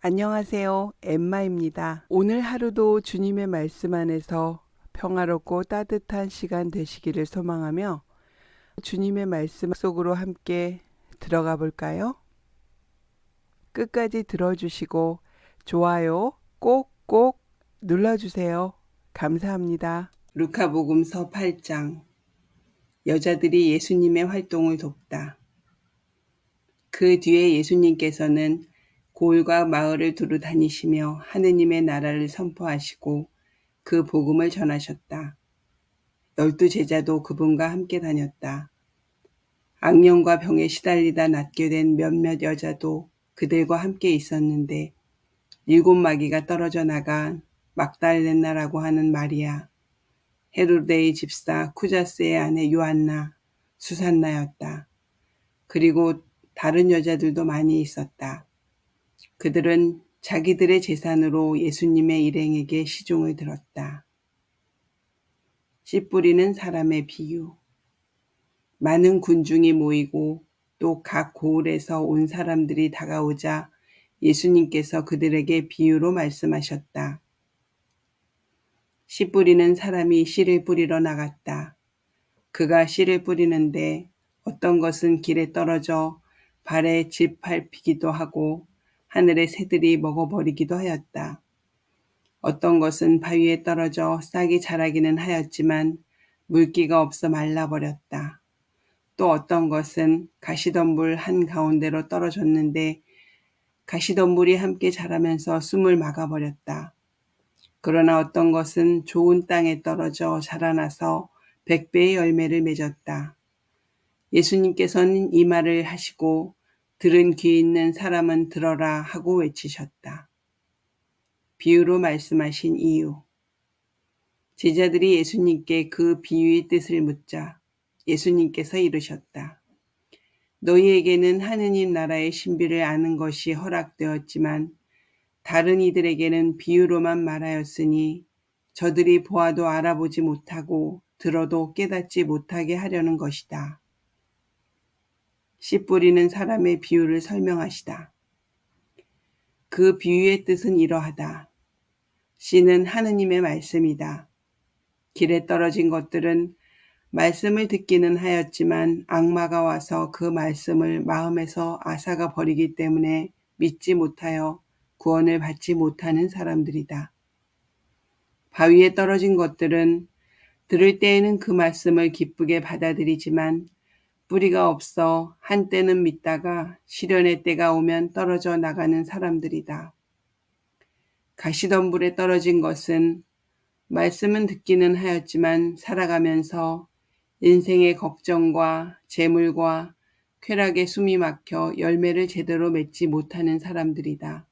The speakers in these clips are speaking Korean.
안녕하세요. 엠마입니다. 오늘 하루도 주님의 말씀 안에서 평화롭고 따뜻한 시간 되시기를 소망하며 주님의 말씀 속으로 함께 들어가 볼까요? 끝까지 들어주시고 좋아요 꼭꼭 눌러주세요. 감사합니다. 루카복음서 8장 여자들이 예수님의 활동을 돕다. 그 뒤에 예수님께서는 고을과 마을을 두루 다니시며 하느님의 나라를 선포하시고 그 복음을 전하셨다. 12 제자도 그분과 함께 다녔다. 악령과 병에 시달리다 낫게 된 몇몇 여자도 그들과 함께 있었는데 7 마귀가 떨어져 나간 막달레나라고 하는 마리아, 헤로데의 집사 쿠자스의 아내 요한나, 수산나였다. 그리고 다른 여자들도 많이 있었다. 그들은 자기들의 재산으로 예수님의 일행에게 시중을 들었다. 씨 뿌리는 사람의 비유. 많은 군중이 모이고 또 각 고을에서 온 사람들이 다가오자 예수님께서 그들에게 비유로 말씀하셨다. 씨 뿌리는 사람이 씨를 뿌리러 나갔다. 그가 씨를 뿌리는데 어떤 것은 길에 떨어져 발에 짓밟히기도 하고 하늘의 새들이 먹어버리기도 하였다. 어떤 것은 바위에 떨어져 싹이 자라기는 하였지만 물기가 없어 말라버렸다. 또 어떤 것은 가시덤불 한가운데로 떨어졌는데 가시덤불이 함께 자라면서 숨을 막아버렸다. 그러나 어떤 것은 좋은 땅에 떨어져 자라나서 100배의 열매를 맺었다. 예수님께서는 이 말을 하시고 들은 귀 있는 사람은 들어라 하고 외치셨다. 비유로 말씀하신 이유. 제자들이 예수님께 그 비유의 뜻을 묻자 예수님께서 이르셨다. 너희에게는 하느님 나라의 신비를 아는 것이 허락되었지만 다른 이들에게는 비유로만 말하였으니 저들이 보아도 알아보지 못하고 들어도 깨닫지 못하게 하려는 것이다. 씨 뿌리는 사람의 비유를 설명하시다. 그 비유의 뜻은 이러하다. 씨는 하느님의 말씀이다. 길에 떨어진 것들은 말씀을 듣기는 하였지만 악마가 와서 그 말씀을 마음에서 앗아가 버리기 때문에 믿지 못하여 구원을 받지 못하는 사람들이다. 바위에 떨어진 것들은 들을 때에는 그 말씀을 기쁘게 받아들이지만 뿌리가 없어 한때는 믿다가 시련의 때가 오면 떨어져 나가는 사람들이다. 가시덤불에 떨어진 것은 말씀은 듣기는 하였지만 살아가면서 인생의 걱정과 재물과 쾌락에 숨이 막혀 열매를 제대로 맺지 못하는 사람들이다.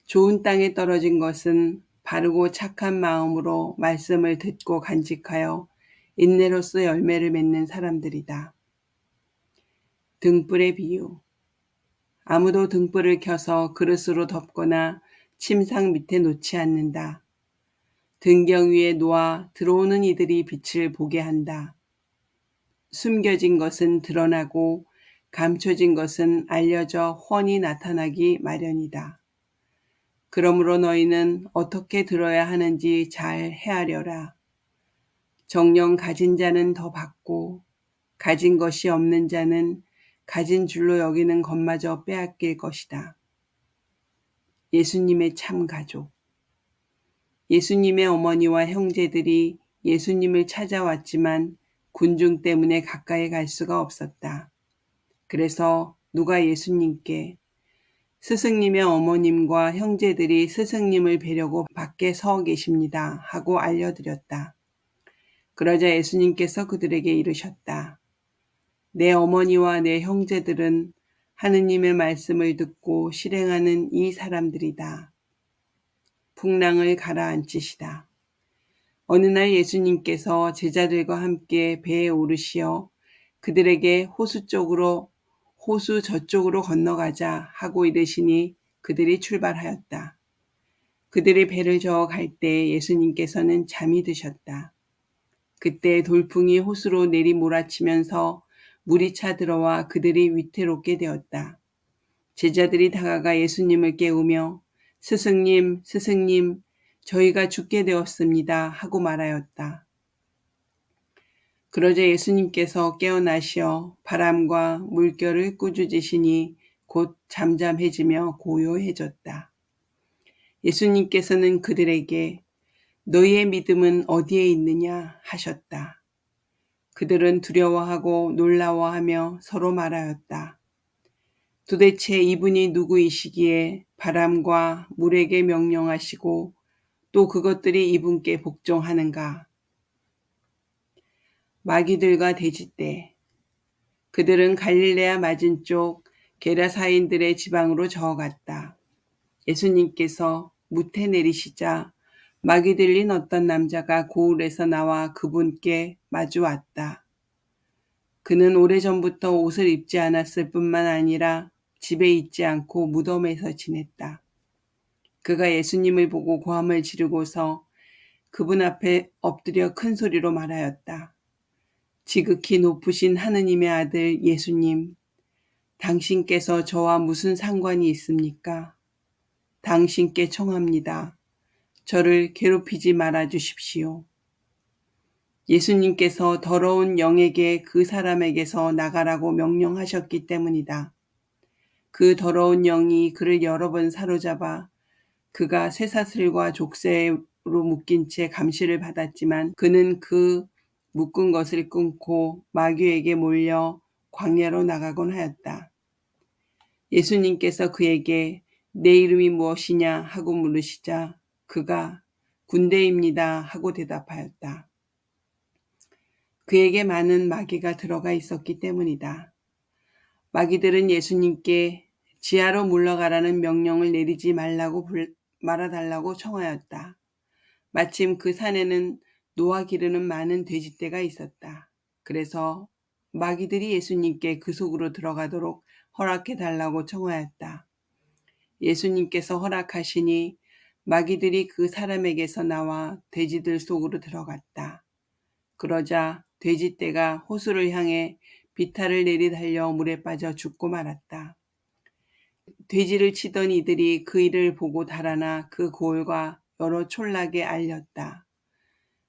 좋은 땅에 떨어진 것은 바르고 착한 마음으로 말씀을 듣고 간직하여 인내로써 열매를 맺는 사람들이다. 등불의 비유. 아무도 등불을 켜서 그릇으로 덮거나 침상 밑에 놓지 않는다. 등경 위에 놓아 들어오는 이들이 빛을 보게 한다. 숨겨진 것은 드러나고 감춰진 것은 알려져 훤히 나타나기 마련이다. 그러므로 너희는 어떻게 들어야 하는지 잘 헤아려라. 정녕 가진 자는 더 받고 가진 것이 없는 자는 가진 줄로 여기는 것마저 빼앗길 것이다. 예수님의 참 가족. 예수님의 어머니와 형제들이 예수님을 찾아왔지만 군중 때문에 가까이 갈 수가 없었다. 그래서 누가 예수님께 스승님의 어머님과 형제들이 스승님을 뵈려고 밖에 서 계십니다 하고 알려드렸다. 그러자 예수님께서 그들에게 이르셨다. 내 어머니와 내 형제들은 하느님의 말씀을 듣고 실행하는 이 사람들이다. 풍랑을 가라앉히시다. 어느 날 예수님께서 제자들과 함께 배에 오르시어 그들에게 호수 저쪽으로 건너가자 하고 이르시니 그들이 출발하였다. 그들이 배를 저어 갈 때 예수님께서는 잠이 드셨다. 그때 돌풍이 호수로 내리 몰아치면서 물이 차 들어와 그들이 위태롭게 되었다. 제자들이 다가가 예수님을 깨우며 스승님, 스승님, 저희가 죽게 되었습니다 하고 말하였다. 그러자 예수님께서 깨어나시어 바람과 물결을 꾸짖으시니 곧 잠잠해지며 고요해졌다. 예수님께서는 그들에게 너희의 믿음은 어디에 있느냐 하셨다. 그들은 두려워하고 놀라워하며 서로 말하였다. 도대체 이분이 누구이시기에 바람과 물에게 명령하시고 또 그것들이 이분께 복종하는가. 마귀들과 돼지떼. 그들은 갈릴레아 맞은쪽 게라사인들의 지방으로 저어갔다. 예수님께서 무태 내리시자 마귀 들린 어떤 남자가 고을에서 나와 그분께 마주 왔다. 그는 오래전부터 옷을 입지 않았을 뿐만 아니라 집에 있지 않고 무덤에서 지냈다. 그가 예수님을 보고 고함을 지르고서 그분 앞에 엎드려 큰 소리로 말하였다. 지극히 높으신 하느님의 아들 예수님, 당신께서 저와 무슨 상관이 있습니까? 당신께 청합니다. 저를 괴롭히지 말아 주십시오. 예수님께서 더러운 영에게 그 사람에게서 나가라고 명령하셨기 때문이다. 그 더러운 영이 그를 여러 번 사로잡아 그가 쇠사슬과 족쇄로 묶인 채 감시를 받았지만 그는 그 묶은 것을 끊고 마귀에게 몰려 광야로 나가곤 하였다. 예수님께서 그에게 내 이름이 무엇이냐 하고 물으시자 그가 군대입니다 하고 대답하였다. 그에게 많은 마귀가 들어가 있었기 때문이다. 마귀들은 예수님께 지하로 물러가라는 명령을 내리지 말아달라고 청하였다. 마침 그 산에는 노아 기르는 많은 돼지떼가 있었다. 그래서 마귀들이 예수님께 그 속으로 들어가도록 허락해달라고 청하였다. 예수님께서 허락하시니 마귀들이 그 사람에게서 나와 돼지들 속으로 들어갔다. 그러자 돼지떼가 호수를 향해 비탈을 내리달려 물에 빠져 죽고 말았다. 돼지를 치던 이들이 그 일을 보고 달아나 그 고을과 여러 촌락에 알렸다.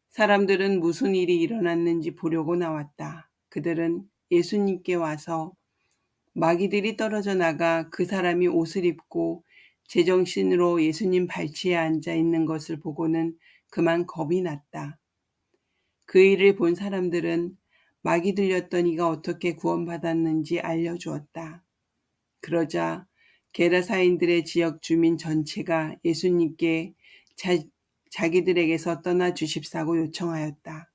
사람들은 무슨 일이 일어났는지 보려고 나왔다. 그들은 예수님께 와서 마귀들이 떨어져 나가 그 사람이 옷을 입고 제정신으로 예수님 발치에 앉아 있는 것을 보고는 그만 겁이 났다. 그 일을 본 사람들은 마귀 들렸던 이가 어떻게 구원받았는지 알려주었다. 그러자 게라사인들의 지역 주민 전체가 예수님께 자기들에게서 떠나 주십사고 요청하였다.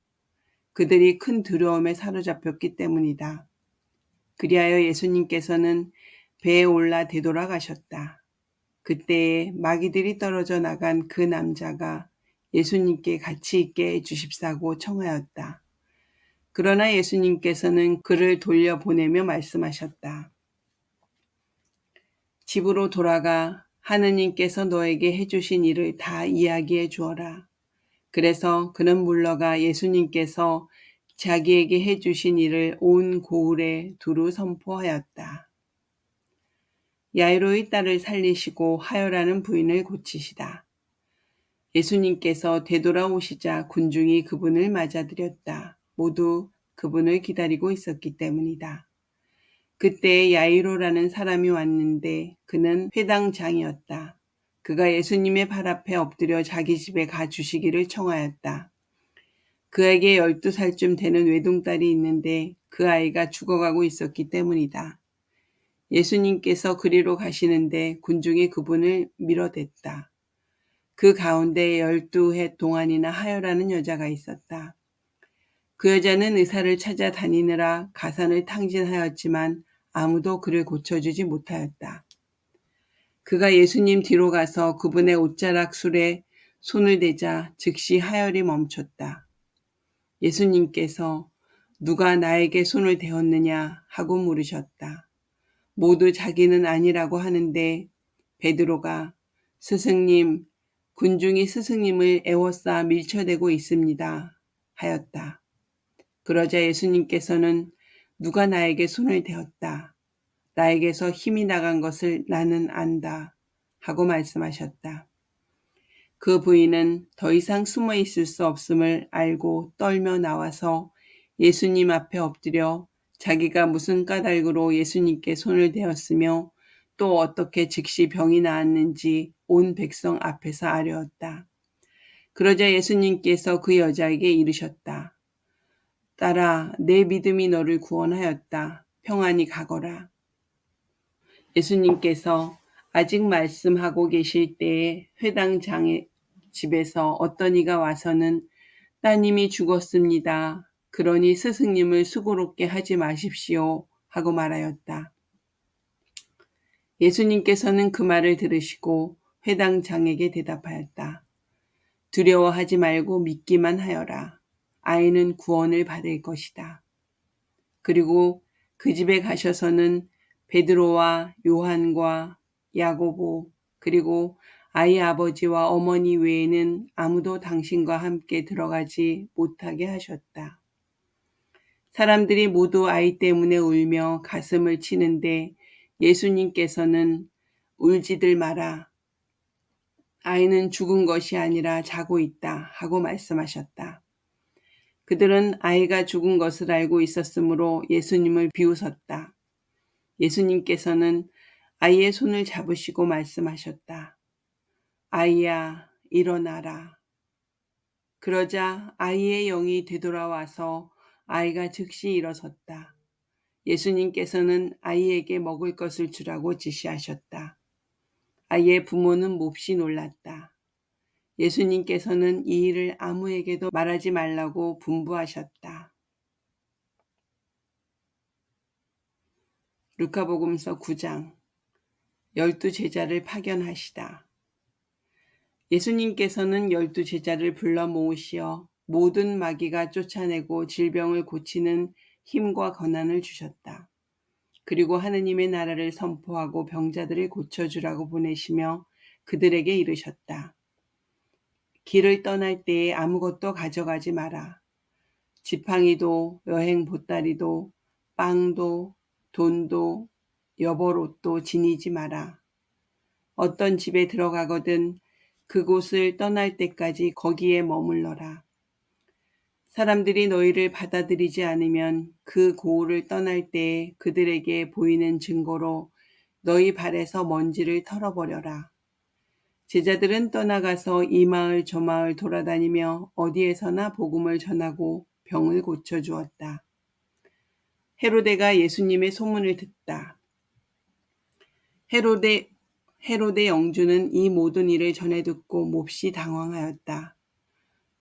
그들이 큰 두려움에 사로잡혔기 때문이다. 그리하여 예수님께서는 배에 올라 되돌아가셨다. 그때에 마귀들이 떨어져 나간 그 남자가 예수님께 같이 있게 해주십사고 청하였다. 그러나 예수님께서는 그를 돌려보내며 말씀하셨다. 집으로 돌아가 하느님께서 너에게 해주신 일을 다 이야기해 주어라. 그래서 그는 물러가 예수님께서 자기에게 해주신 일을 온 고을에 두루 선포하였다. 야이로의 딸을 살리시고 하여라는 부인을 고치시다. 예수님께서 되돌아오시자 군중이 그분을 맞아들였다. 모두 그분을 기다리고 있었기 때문이다. 그때 야이로라는 사람이 왔는데 그는 회당장이었다. 그가 예수님의 발 앞에 엎드려 자기 집에 가주시기를 청하였다. 그에게 12살쯤 되는 외동딸이 있는데 그 아이가 죽어가고 있었기 때문이다. 예수님께서 그리로 가시는데 군중이 그분을 밀어댔다. 그 가운데 12해 동안이나 하여라는 여자가 있었다. 그 여자는 의사를 찾아다니느라 가산을 탕진하였지만 아무도 그를 고쳐주지 못하였다. 그가 예수님 뒤로 가서 그분의 옷자락 술에 손을 대자 즉시 하혈이 멈췄다. 예수님께서 누가 나에게 손을 대었느냐 하고 물으셨다. 모두 자기는 아니라고 하는데 베드로가 스승님, 군중이 스승님을 애워싸 밀쳐대고 있습니다 하였다. 그러자 예수님께서는 누가 나에게 손을 대었다. 나에게서 힘이 나간 것을 나는 안다 하고 말씀하셨다. 그 부인은 더 이상 숨어 있을 수 없음을 알고 떨며 나와서 예수님 앞에 엎드려 자기가 무슨 까닭으로 예수님께 손을 대었으며 또 어떻게 즉시 병이 나았는지 온 백성 앞에서 아뢰었다. 그러자 예수님께서 그 여자에게 이르셨다. 딸아, 내 믿음이 너를 구원하였다. 평안히 가거라. 예수님께서 아직 말씀하고 계실 때에 회당장의 집에서 어떤 이가 와서는 따님이 죽었습니다. 그러니 스승님을 수고롭게 하지 마십시오 하고 말하였다. 예수님께서는 그 말을 들으시고 회당장에게 대답하였다. 두려워하지 말고 믿기만 하여라. 아이는 구원을 받을 것이다. 그리고 그 집에 가셔서는 베드로와 요한과 야고보 그리고 아이 아버지와 어머니 외에는 아무도 당신과 함께 들어가지 못하게 하셨다. 사람들이 모두 아이 때문에 울며 가슴을 치는데 예수님께서는 울지들 마라. 아이는 죽은 것이 아니라 자고 있다 하고 말씀하셨다. 그들은 아이가 죽은 것을 알고 있었으므로 예수님을 비웃었다. 예수님께서는 아이의 손을 잡으시고 말씀하셨다. 아이야, 일어나라. 그러자 아이의 영이 되돌아와서 아이가 즉시 일어섰다. 예수님께서는 아이에게 먹을 것을 주라고 지시하셨다. 아이의 부모는 몹시 놀랐다. 예수님께서는 이 일을 아무에게도 말하지 말라고 분부하셨다. 루카복음서 9장 12 제자를 파견하시다. 예수님께서는 12 제자를 불러 모으시어 모든 마귀가 쫓아내고 질병을 고치는 힘과 권한을 주셨다. 그리고 하느님의 나라를 선포하고 병자들을 고쳐주라고 보내시며 그들에게 이르셨다. 길을 떠날 때에 아무것도 가져가지 마라. 지팡이도 여행 보따리도 빵도 돈도 여벌옷도 지니지 마라. 어떤 집에 들어가거든 그곳을 떠날 때까지 거기에 머물러라. 사람들이 너희를 받아들이지 않으면 그 고을을 떠날 때에 그들에게 보이는 증거로 너희 발에서 먼지를 털어버려라. 제자들은 떠나가서 이 마을 저 마을 돌아다니며 어디에서나 복음을 전하고 병을 고쳐주었다. 헤로데가 예수님의 소문을 듣다. 헤로데 영주는 이 모든 일을 전해 듣고 몹시 당황하였다.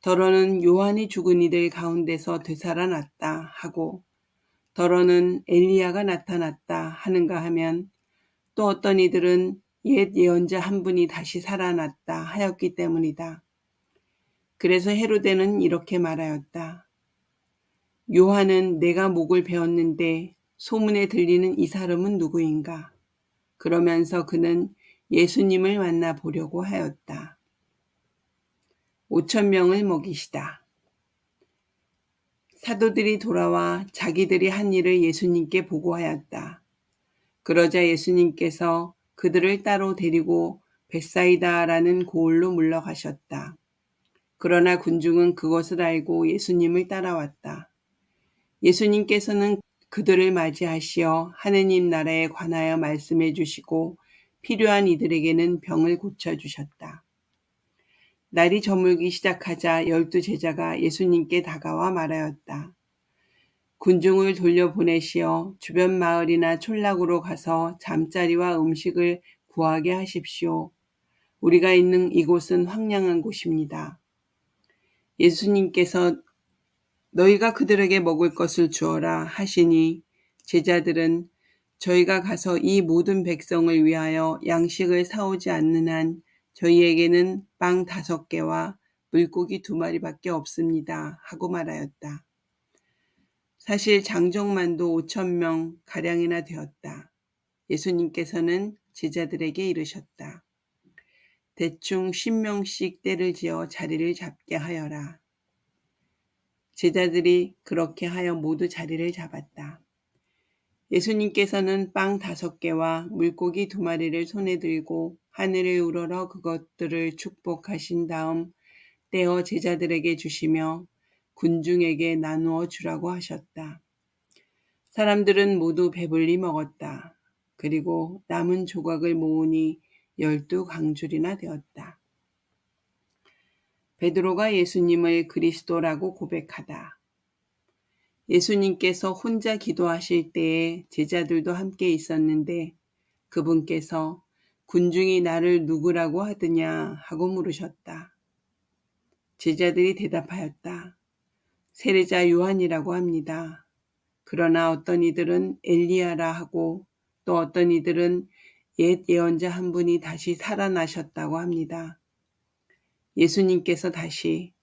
더러는 요한이 죽은 이들 가운데서 되살아났다 하고 더러는 엘리야가 나타났다 하는가 하면 또 어떤 이들은 옛 예언자 한 분이 다시 살아났다 하였기 때문이다. 그래서 헤로데는 이렇게 말하였다. 요한은 내가 목을 베었는데 소문에 들리는 이 사람은 누구인가? 그러면서 그는 예수님을 만나 보려고 하였다. 5,000명을 먹이시다. 사도들이 돌아와 자기들이 한 일을 예수님께 보고하였다. 그러자 예수님께서 그들을 따로 데리고 벳사이다라는 고을로 물러가셨다. 그러나 군중은 그것을 알고 예수님을 따라왔다. 예수님께서는 그들을 맞이하시어 하느님 나라에 관하여 말씀해 주시고 필요한 이들에게는 병을 고쳐주셨다. 날이 저물기 시작하자 12 제자가 예수님께 다가와 말하였다. 군중을 돌려보내시어 주변 마을이나 촌락으로 가서 잠자리와 음식을 구하게 하십시오. 우리가 있는 이곳은 황량한 곳입니다. 예수님께서 너희가 그들에게 먹을 것을 주어라 하시니 제자들은 저희가 가서 이 모든 백성을 위하여 양식을 사오지 않는 한 저희에게는 빵 5개와 물고기 2마리밖에 없습니다 하고 말하였다. 사실 장정만도 5,000명 가량이나 되었다. 예수님께서는 제자들에게 이르셨다. 대충 10명씩 때를 지어 자리를 잡게 하여라. 제자들이 그렇게 하여 모두 자리를 잡았다. 예수님께서는 빵 5개와 물고기 2마리를 손에 들고 하늘을 우러러 그것들을 축복하신 다음 떼어 제자들에게 주시며 군중에게 나누어 주라고 하셨다. 사람들은 모두 배불리 먹었다. 그리고 남은 조각을 모으니 12강줄이나 되었다. 베드로가 예수님을 그리스도라고 고백하다. 예수님께서 혼자 기도하실 때에 제자들도 함께 있었는데 그분께서 군중이 나를 누구라고 하느냐 하고 물으셨다. 제자들이 대답하였다. 세례자 요한이라고 합니다. 그러나 어떤 이들은 엘리야라 하고 또 어떤 이들은 옛 예언자 한 분이 다시 살아나셨다고 합니다. 예수님께서 다시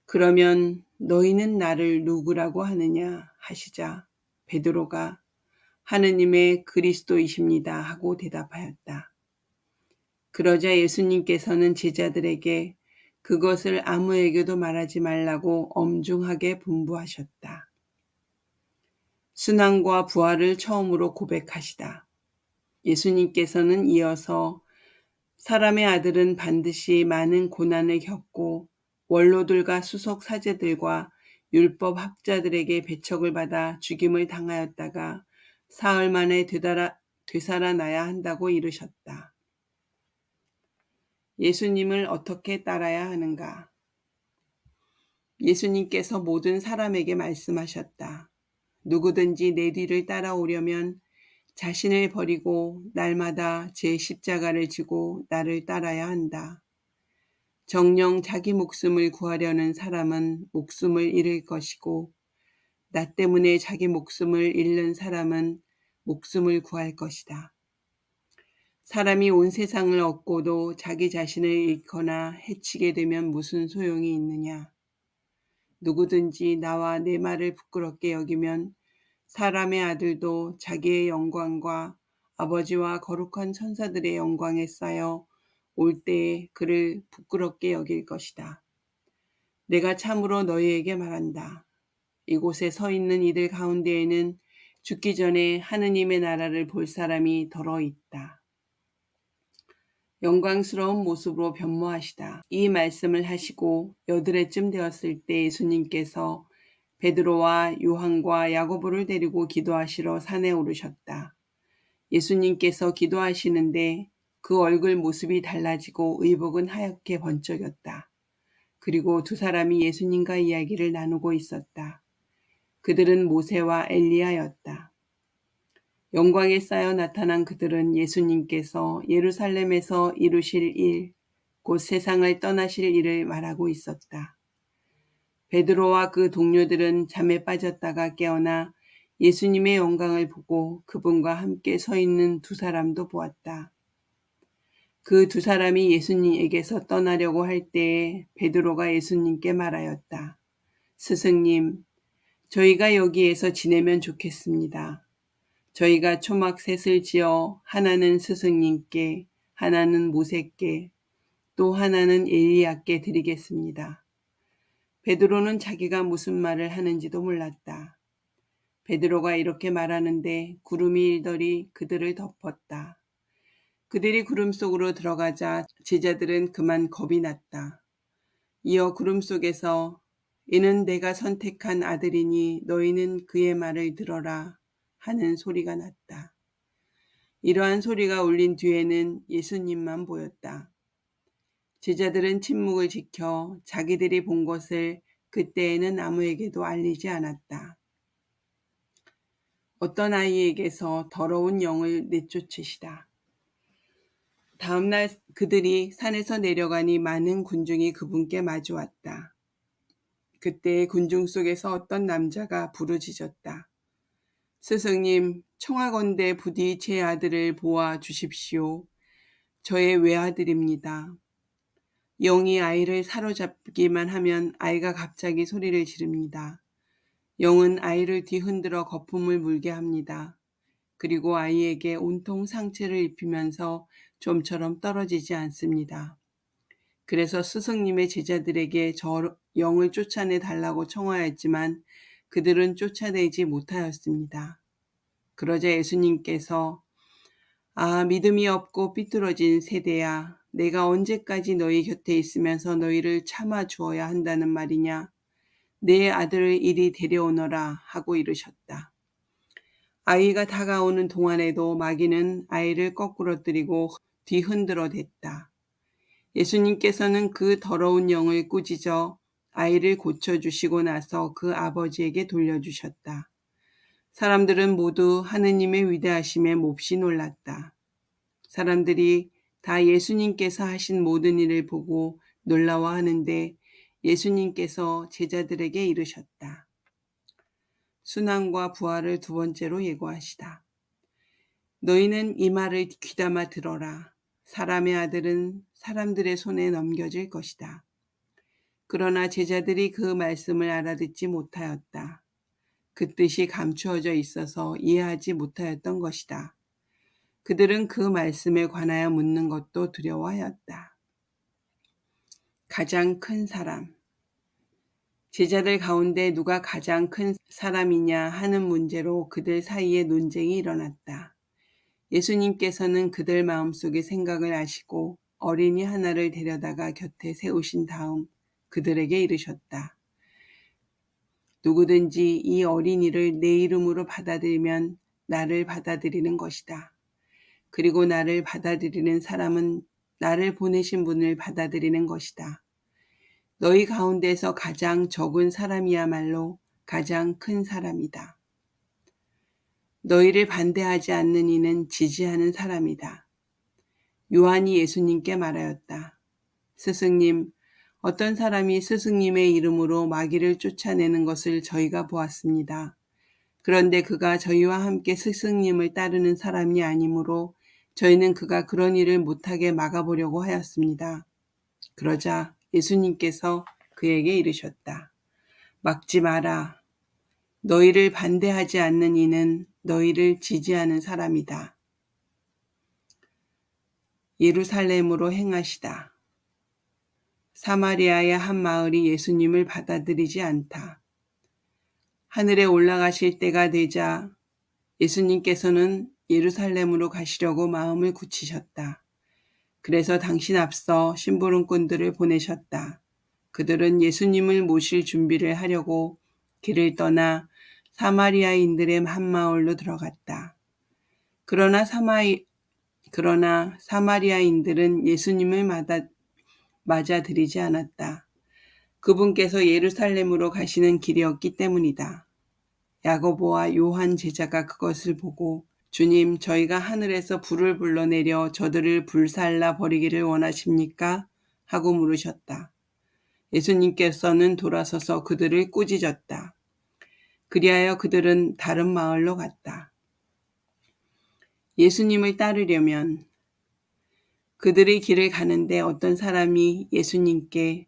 그러면 너희는 나를 누구라고 하느냐 하시자 베드로가 하느님의 그리스도이십니다 하고 대답하였다. 그러자 예수님께서는 제자들에게 그것을 아무에게도 말하지 말라고 엄중하게 분부하셨다. 순환과 부활을 처음으로 고백하시다. 예수님께서는 이어서 사람의 아들은 반드시 많은 고난을 겪고 원로들과 수석 사제들과 율법 학자들에게 배척을 받아 죽임을 당하였다가 사흘 만에 되살아나야 한다고 이르셨다. 예수님을 어떻게 따라야 하는가? 예수님께서 모든 사람에게 말씀하셨다. 누구든지 내 뒤를 따라오려면 자신을 버리고 날마다 제 십자가를 지고 나를 따라야 한다. 정녕 자기 목숨을 구하려는 사람은 목숨을 잃을 것이고 나 때문에 자기 목숨을 잃는 사람은 목숨을 구할 것이다. 사람이 온 세상을 얻고도 자기 자신을 잃거나 해치게 되면 무슨 소용이 있느냐. 누구든지 나와 내 말을 부끄럽게 여기면 사람의 아들도 자기의 영광과 아버지와 거룩한 천사들의 영광에 쌓여 올 때에 그를 부끄럽게 여길 것이다. 내가 참으로 너희에게 말한다. 이곳에 서 있는 이들 가운데에는 죽기 전에 하느님의 나라를 볼 사람이 더러 있다. 영광스러운 모습으로 변모하시다. 이 말씀을 하시고 여드레쯤 되었을 때 예수님께서 베드로와 요한과 야고보를 데리고 기도하시러 산에 오르셨다. 예수님께서 기도하시는데 그 얼굴 모습이 달라지고 의복은 하얗게 번쩍였다. 그리고 두 사람이 예수님과 이야기를 나누고 있었다. 그들은 모세와 엘리야였다. 영광에 쌓여 나타난 그들은 예수님께서 예루살렘에서 이루실 일, 곧 세상을 떠나실 일을 말하고 있었다. 베드로와 그 동료들은 잠에 빠졌다가 깨어나 예수님의 영광을 보고 그분과 함께 서 있는 두 사람도 보았다. 그 두 사람이 예수님에게서 떠나려고 할 때에 베드로가 예수님께 말하였다. 스승님, 저희가 여기에서 지내면 좋겠습니다. 저희가 초막 셋을 지어 하나는 스승님께, 하나는 모세께, 또 하나는 엘리야께 드리겠습니다. 베드로는 자기가 무슨 말을 하는지도 몰랐다. 베드로가 이렇게 말하는데 구름이 일더리 그들을 덮었다. 그들이 구름 속으로 들어가자 제자들은 그만 겁이 났다. 이어 구름 속에서 이는 내가 선택한 아들이니 너희는 그의 말을 들어라 하는 소리가 났다. 이러한 소리가 울린 뒤에는 예수님만 보였다. 제자들은 침묵을 지켜 자기들이 본 것을 그때에는 아무에게도 알리지 않았다. 어떤 아이에게서 더러운 영을 내쫓으시다. 다음날 그들이 산에서 내려가니 많은 군중이 그분께 마주왔다. 그때 군중 속에서 어떤 남자가 부르짖었다. 스승님, 청하건대 부디 제 아들을 보아 주십시오. 저의 외아들입니다. 영이 아이를 사로잡기만 하면 아이가 갑자기 소리를 지릅니다. 영은 아이를 뒤흔들어 거품을 물게 합니다. 그리고 아이에게 온통 상처를 입히면서 좀처럼 떨어지지 않습니다. 그래서 스승님의 제자들에게 저 영을 쫓아내 달라고 청하였지만 그들은 쫓아내지 못하였습니다. 그러자 예수님께서 믿음이 없고 삐뚤어진 세대야. 내가 언제까지 너희 곁에 있으면서 너희를 참아 주어야 한다는 말이냐. 내 아들을 이리 데려오너라 하고 이르셨다. 아이가 다가오는 동안에도 마귀는 아이를 거꾸러뜨리고 뒤흔들어 댔다. 예수님께서는 그 더러운 영을 꾸짖어 아이를 고쳐주시고 나서 그 아버지에게 돌려주셨다. 사람들은 모두 하느님의 위대하심에 몹시 놀랐다. 사람들이 다 예수님께서 하신 모든 일을 보고 놀라워하는데 예수님께서 제자들에게 이르셨다. 순환과 부활을 두 번째로 예고하시다. 너희는 이 말을 귀담아 들어라. 사람의 아들은 사람들의 손에 넘겨질 것이다. 그러나 제자들이 그 말씀을 알아듣지 못하였다. 그 뜻이 감추어져 있어서 이해하지 못하였던 것이다. 그들은 그 말씀에 관하여 묻는 것도 두려워하였다. 가장 큰 사람. 제자들 가운데 누가 가장 큰 사람이냐 하는 문제로 그들 사이에 논쟁이 일어났다. 예수님께서는 그들 마음속의 생각을 아시고 어린이 하나를 데려다가 곁에 세우신 다음 그들에게 이르셨다. 누구든지 이 어린이를 내 이름으로 받아들이면 나를 받아들이는 것이다. 그리고 나를 받아들이는 사람은 나를 보내신 분을 받아들이는 것이다. 너희 가운데서 가장 적은 사람이야말로 가장 큰 사람이다. 너희를 반대하지 않는 이는 지지하는 사람이다. 요한이 예수님께 말하였다. 스승님, 어떤 사람이 스승님의 이름으로 마귀를 쫓아내는 것을 저희가 보았습니다. 그런데 그가 저희와 함께 스승님을 따르는 사람이 아니므로 저희는 그가 그런 일을 못하게 막아보려고 하였습니다. 그러자 예수님께서 그에게 이르셨다. 막지 마라. 너희를 반대하지 않는 이는 너희를 지지하는 사람이다. 예루살렘으로 행하시다. 사마리아의 한 마을이 예수님을 받아들이지 않다. 하늘에 올라가실 때가 되자 예수님께서는 예루살렘으로 가시려고 마음을 굳히셨다. 그래서 당신 앞서 심부름꾼들을 보내셨다. 그들은 예수님을 모실 준비를 하려고 길을 떠나 사마리아인들의 한 마을로 들어갔다. 그러나 사마리아인들은 예수님을 맞아들이지 않았다. 그분께서 예루살렘으로 가시는 길이었기 때문이다. 야고보와 요한 제자가 그것을 보고 주님, 저희가 하늘에서 불을 불러내려 저들을 불살라 버리기를 원하십니까? 하고 물으셨다. 예수님께서는 돌아서서 그들을 꾸짖었다. 그리하여 그들은 다른 마을로 갔다. 예수님을 따르려면 그들의 길을 가는데 어떤 사람이 예수님께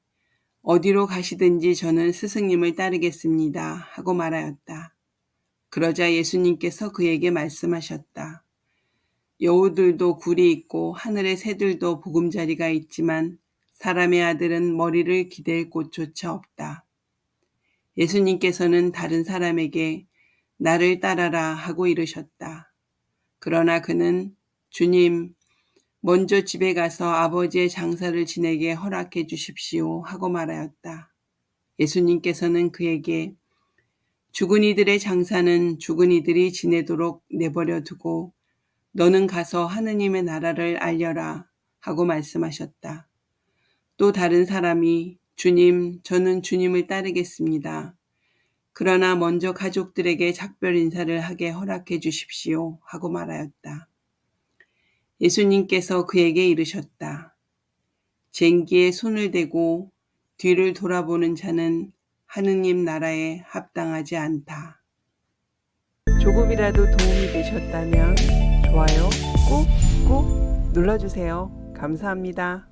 어디로 가시든지 저는 스승님을 따르겠습니다 하고 말하였다. 그러자 예수님께서 그에게 말씀하셨다. 여우들도 굴이 있고 하늘의 새들도 보금자리가 있지만 사람의 아들은 머리를 기댈 곳조차 없다. 예수님께서는 다른 사람에게 나를 따라라 하고 이르셨다. 그러나 그는 주님, 먼저 집에 가서 아버지의 장사를 지내게 허락해 주십시오 하고 말하였다. 예수님께서는 그에게 죽은 이들의 장사는 죽은 이들이 지내도록 내버려 두고 너는 가서 하느님의 나라를 알려라 하고 말씀하셨다. 또 다른 사람이 주님, 저는 주님을 따르겠습니다. 그러나 먼저 가족들에게 작별 인사를 하게 허락해 주십시오 하고 말하였다. 예수님께서 그에게 이르셨다. 쟁기에 손을 대고 뒤를 돌아보는 자는 하느님 나라에 합당하지 않다. 조금이라도 도움이 되셨다면 좋아요 꾹꾹 눌러주세요. 감사합니다.